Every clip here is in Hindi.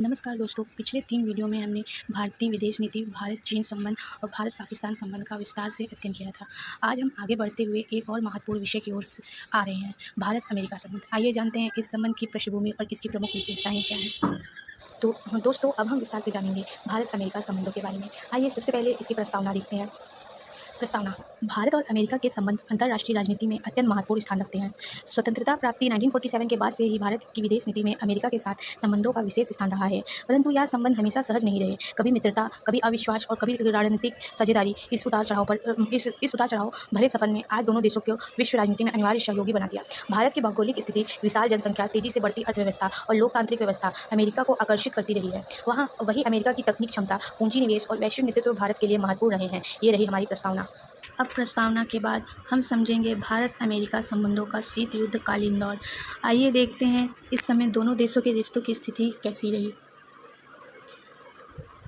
नमस्कार दोस्तों, पिछले 3 वीडियो में हमने भारतीय विदेश नीति, भारत चीन संबंध और भारत पाकिस्तान संबंध का विस्तार से अध्ययन किया था। आज हम आगे बढ़ते हुए एक और महत्वपूर्ण विषय की ओर आ रहे हैं, भारत अमेरिका संबंध। आइए जानते हैं इस संबंध की पृष्ठभूमि और इसकी प्रमुख विशेषताएं क्या हैं। तो दोस्तों, अब हम विस्तार से जानेंगे भारत अमेरिका संबंधों के बारे में। आइए सबसे पहले इसकी प्रस्तावना देखते हैं। प्रस्तावना: भारत और अमेरिका के संबंध अंतर्राष्ट्रीय राजनीति में अत्यंत महत्वपूर्ण स्थान रखते हैं। स्वतंत्रता प्राप्ति 1947 के बाद से ही भारत की विदेश नीति में अमेरिका के साथ संबंधों का विशेष स्थान रहा है, परंतु यह संबंध हमेशा सहज नहीं रहे। कभी मित्रता, कभी अविश्वास और कभी रणनीतिक साझेदारी। इस उतार चढ़ाव भरे सफर ने आज दोनों देशों को विश्व राजनीति में अनिवार्य सहयोगी बना दिया। भारत की भौगोलिक स्थिति, विशाल जनसंख्या, तेजी से बढ़ती अर्थव्यवस्था और लोकतांत्रिक व्यवस्था अमेरिका को आकर्षित करती रही है। वहीं अमेरिका की तकनीक क्षमता, पूंजी निवेश और वैश्विक नेतृत्व भारत के लिए महत्वपूर्ण रहे हैं। ये रही हमारी प्रस्तावना। अब प्रस्तावना के बाद हम समझेंगे भारत अमेरिका संबंधों का शीत युद्ध कालीन दौर। आइए देखते हैं इस समय दोनों देशों के रिश्तों की स्थिति कैसी रही।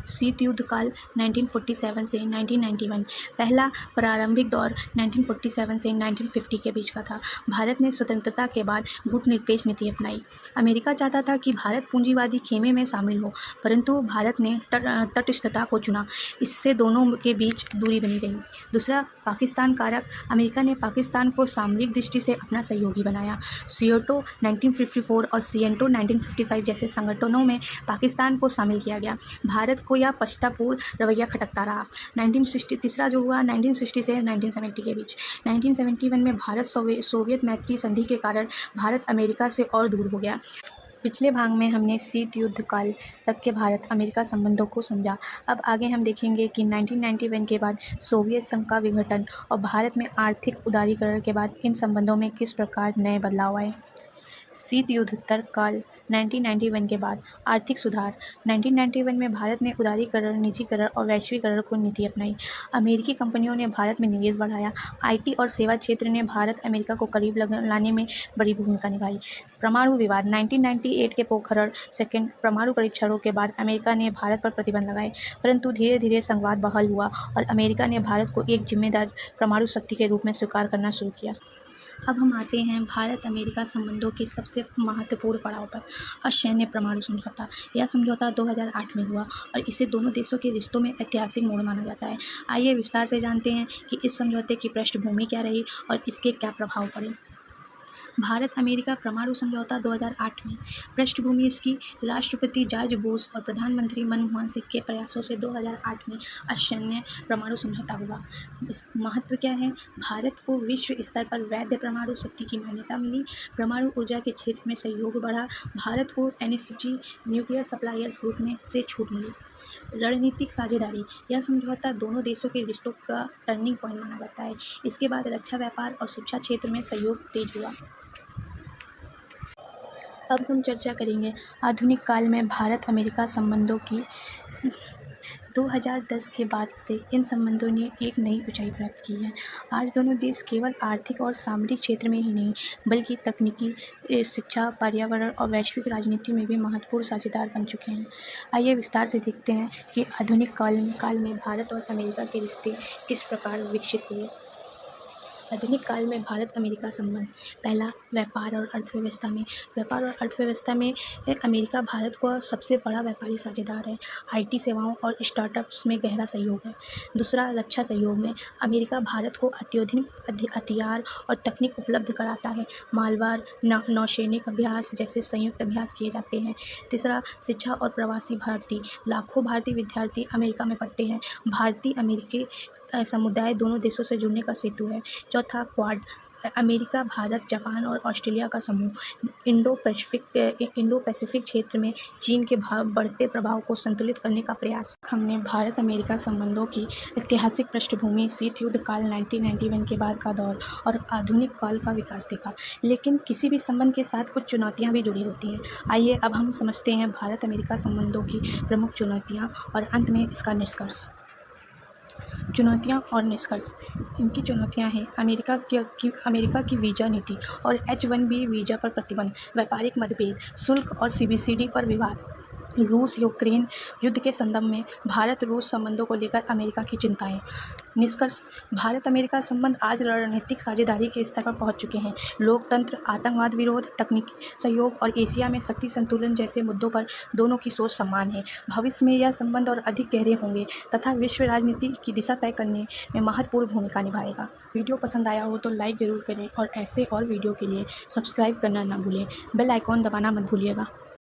शीत युद्ध काल 1947 से 1991। पहला प्रारंभिक दौर 1947 से 1950 के बीच का था। भारत ने स्वतंत्रता के बाद गुटनिरपेक्ष नीति अपनाई। अमेरिका चाहता था कि भारत पूंजीवादी खेमे में शामिल हो, परंतु भारत ने तटस्थता को चुना। इससे दोनों के बीच दूरी बनी रही। दूसरा, पाकिस्तान कारक। अमेरिका ने पाकिस्तान को सामरिक दृष्टि से अपना सहयोगी बनाया। सियोटो 1954 और सिएंटो 1955 जैसे संगठनों में पाकिस्तान को शामिल किया गया। भारत को यह पश्चातापूर्ण रवैया खटकता रहा। 1960 तीसरा जो हुआ 1960 से 1970 के बीच। 1971 में भारत सोवियत मैत्री संधि के कारण भारत अमेरिका से और दूर हो गया। पिछले भाग में हमने शीत युद्ध काल तक के भारत अमेरिका संबंधों को समझा। अब आगे हम देखेंगे कि 1991 के बाद सोवियत संघ का विघटन और भारत में आर्थिक उदारीकरण के बाद इन संबंधों में किस प्रकार नए बदलाव आए। शीत युद्धोत्तर काल 1991 के बाद आर्थिक सुधार। 1991 में भारत ने उदारीकरण, निजीकरण और वैश्वीकरण को नीति अपनाई। अमेरिकी कंपनियों ने भारत में निवेश बढ़ाया। आईटी और सेवा क्षेत्र ने भारत अमेरिका को करीब लाने में बड़ी भूमिका निभाई। परमाणु विवाद 1998 के पोखरण सेकेंड परमाणु परीक्षणों के बाद अमेरिका ने भारत पर प्रतिबंध लगाए, परंतु धीरे धीरे संवाद बहाल हुआ और अमेरिका ने भारत को एक जिम्मेदार परमाणु शक्ति के रूप में स्वीकार करना शुरू किया। अब हम आते हैं भारत अमेरिका संबंधों के सबसे महत्वपूर्ण पड़ाव पर, असैन्य परमाणु समझौता। यह समझौता 2008 में हुआ और इसे दोनों देशों के रिश्तों में ऐतिहासिक मोड़ माना जाता है। आइए विस्तार से जानते हैं कि इस समझौते की पृष्ठभूमि क्या रही और इसके क्या प्रभाव पड़े। भारत अमेरिका परमाणु समझौता 2008 में। पृष्ठभूमि इसकी राष्ट्रपति जॉर्ज बुश और प्रधानमंत्री मनमोहन सिंह के प्रयासों से 2008 में असैन्य परमाणु समझौता हुआ। इस महत्व क्या है? भारत को विश्व स्तर पर वैध परमाणु शक्ति की मान्यता मिली। परमाणु ऊर्जा के क्षेत्र में सहयोग बढ़ा। भारत को NSC न्यूक्लियर सप्लायर्स ग्रुप में से छूट मिली। रणनीतिक साझेदारी। यह समझौता दोनों देशों के रिश्तों का टर्निंग पॉइंट माना जाता है। इसके बाद रक्षा, व्यापार और शिक्षा क्षेत्र में सहयोग तेज हुआ। अब हम चर्चा करेंगे आधुनिक काल में भारत अमेरिका संबंधों की। 2010 के बाद से इन संबंधों ने एक नई ऊंचाई प्राप्त की है। आज दोनों देश केवल आर्थिक और सामरिक क्षेत्र में ही नहीं, बल्कि तकनीकी, शिक्षा, पर्यावरण और वैश्विक राजनीति में भी महत्वपूर्ण साझेदार बन चुके हैं। आइए विस्तार से देखते हैं कि आधुनिक काल में भारत और अमेरिका के रिश्ते किस प्रकार विकसित हुए। आधुनिक काल में भारत अमेरिका संबंध। पहला, व्यापार और अर्थव्यवस्था में। व्यापार और अर्थव्यवस्था में अमेरिका भारत का सबसे बड़ा व्यापारी साझेदार है। आईटी सेवाओं और स्टार्टअप्स में गहरा सहयोग है। दूसरा, रक्षा सहयोग में अमेरिका भारत को अत्याधुनिक हथियार और तकनीक उपलब्ध कराता है। मालवार, नौसैनिक अभ्यास जैसे संयुक्त अभ्यास किए जाते हैं। तीसरा, शिक्षा और प्रवासी भारतीय। लाखों भारतीय विद्यार्थी अमेरिका में पढ़ते हैं। भारतीय अमेरिकी समुदाय दोनों देशों से जुड़ने का सेतु है। चौथा, क्वाड। अमेरिका, भारत, जापान और ऑस्ट्रेलिया का समूह। इंडो पैसिफिक क्षेत्र में चीन के बढ़ते प्रभाव को संतुलित करने का प्रयास। हमने भारत अमेरिका संबंधों की ऐतिहासिक पृष्ठभूमि, शीत युद्ध काल 1991 के बाद का दौर और आधुनिक काल का विकास देखा। लेकिन किसी भी संबंध के साथ कुछ चुनौतियां भी जुड़ी होती हैं। आइए अब हम समझते हैं भारत अमेरिका संबंधों की प्रमुख चुनौतियाँ और अंत में इसका निष्कर्ष। चुनौतियाँ और निष्कर्ष। इनकी चुनौतियाँ हैं अमेरिका की वीज़ा नीति और H-1B वीज़ा पर प्रतिबंध, व्यापारिक मतभेद, शुल्क और CBCD पर विवाद। रूस यूक्रेन युद्ध के संदर्भ में भारत रूस संबंधों को लेकर अमेरिका की चिंताएं। निष्कर्ष, भारत अमेरिका संबंध आज रणनीतिक साझेदारी के स्तर पर पहुंच चुके हैं। लोकतंत्र, आतंकवाद विरोध, तकनीकी सहयोग और एशिया में शक्ति संतुलन जैसे मुद्दों पर दोनों की सोच समान है। भविष्य में यह संबंध और अधिक गहरे होंगे तथा विश्व राजनीति की दिशा तय करने में महत्वपूर्ण भूमिका निभाएगा। वीडियो पसंद आया हो तो लाइक ज़रूर करें और ऐसे और वीडियो के लिए सब्सक्राइब करना ना भूलें। बेल आइकॉन दबाना मत भूलिएगा।